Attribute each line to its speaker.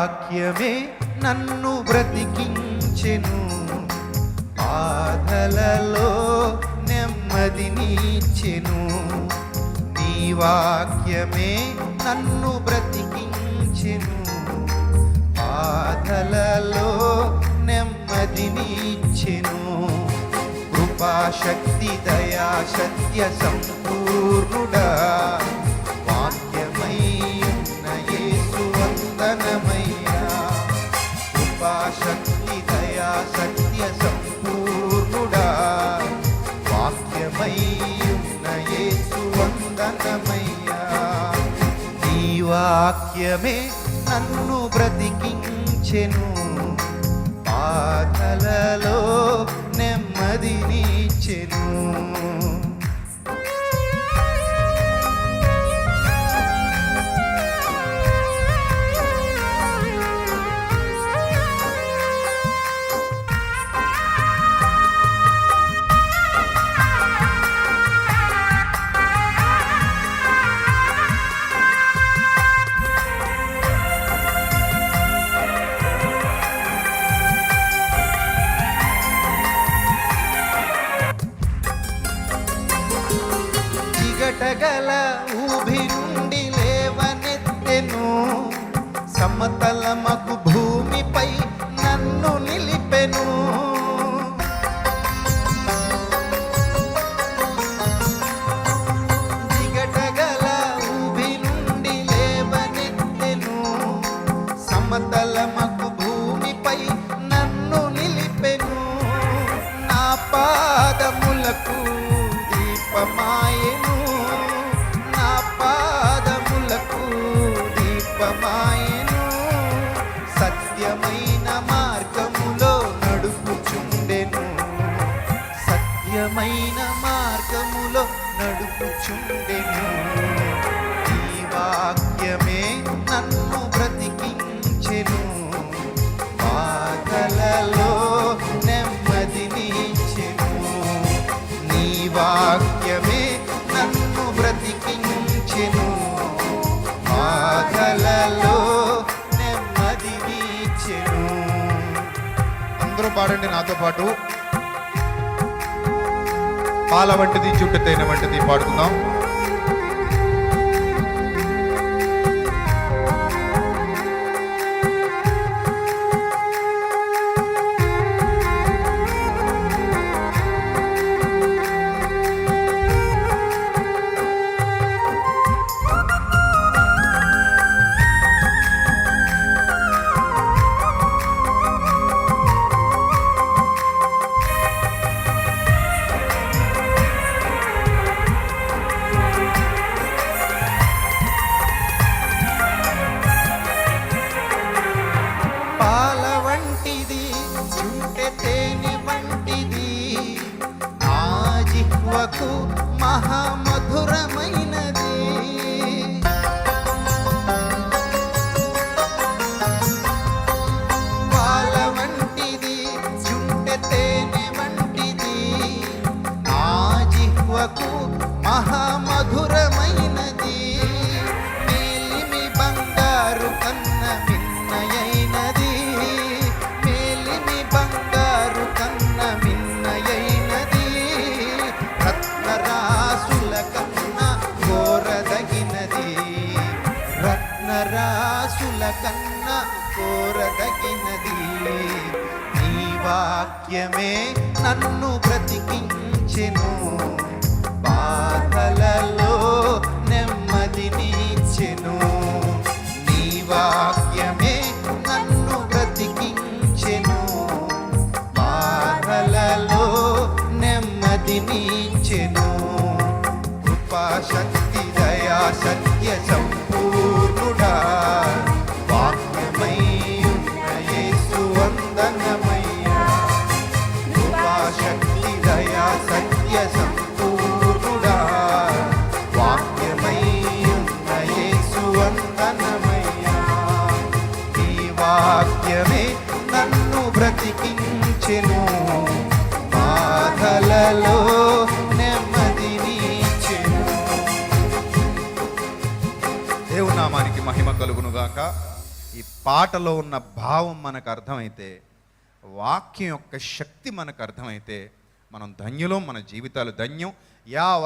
Speaker 1: వాక్యమే నన్ను బ్రతికించెను, బాధలలో నెమ్మదినిచ్చెను. నీ వాక్యమే నన్ను బ్రతికించెను, బాధలలో నెమ్మదినిచ్చెను. కృపాశక్తి దయా సత్య సంపూర్ణుడా, వాక్యమై ఉన్న యేసు వందనమయ్యా. కృపాశక్తి దయా సత్య సంపూర్ణుడా, వాక్యమై ఉన్న యేసు వందనమయ్యా. నీ వాక్యమే నన్ను బ్రతికించెను, బాధలలో నెమ్మదినిచ్చెను. గల ఊబి నుండి లేవనెత్తెను, సమతలమగు భూమిపై నన్ను నిలిపెను. జిగటగల ఊబి నుండి లేవనెత్తెను, సమతలమగు భూమిపై నన్ను నిలిపెను. నా పాదములకు దీపమాయెను, దీపమాయెను. సత్యమైన మార్గములో నడుపుచుండెను, సత్యమైన మార్గములో నడుపుచుండెను. ఈ వాక్యమే నన్ను బ్రతికించెను, బాధలలో నెమ్మదినిచ్చెను. నీ వాక్యమే నన్ను బ్రతికించెను, బాధలలో నెమ్మదినిచ్చెను. అందరూ పాడండి నాతో పాటు. పాల వంటిది చుట్టు తేనె వంటిది పాడుకుందాం. మహామధురమైనది పాల వంటిది, చుంటె తేనె వంటిది, నా జిహ్వకు మహామధురమైనది. మేలిమి బంగారు కన్న మిన్నయైనది, మేలిమి బంగారు కన్న మిన్నయైనది. రత్నరాసుల కన్నా కోరదగినది, రత్నరాసుల కన్నా కోరదగినది. నీ వాక్యమే నన్ను బ్రతికించెను, బాధలలో నెమ్మదినిచ్చెను. నీ వాక్యమే నన్ను బ్రతికించెను, బాధలలో నెమ్మదినిచ్చెను. కృపాశక్తి దయా సత్య సంపూర్ణుడా, వాక్యమై ఉన్న యేసు వందనమయ్యా. కృపాశక్తి దయా సత్య సంపూర్ణుడా, వాక్యమై ఉన్న యేసు వందనమయ్యా. ఈ వాక్యమే నన్ను బ్రతికించెను, బాధలలో నెమ్మదినిచ్చెను. దేవునామానికి మహిమ కలుగునుగాక. ఈ పాటలో ఉన్న భావం మనకు అర్థమైతే, వాక్యం యొక్క శక్తి మనకు అర్థమైతే మనం ధన్యులం, మన జీవితాలు ధన్యం.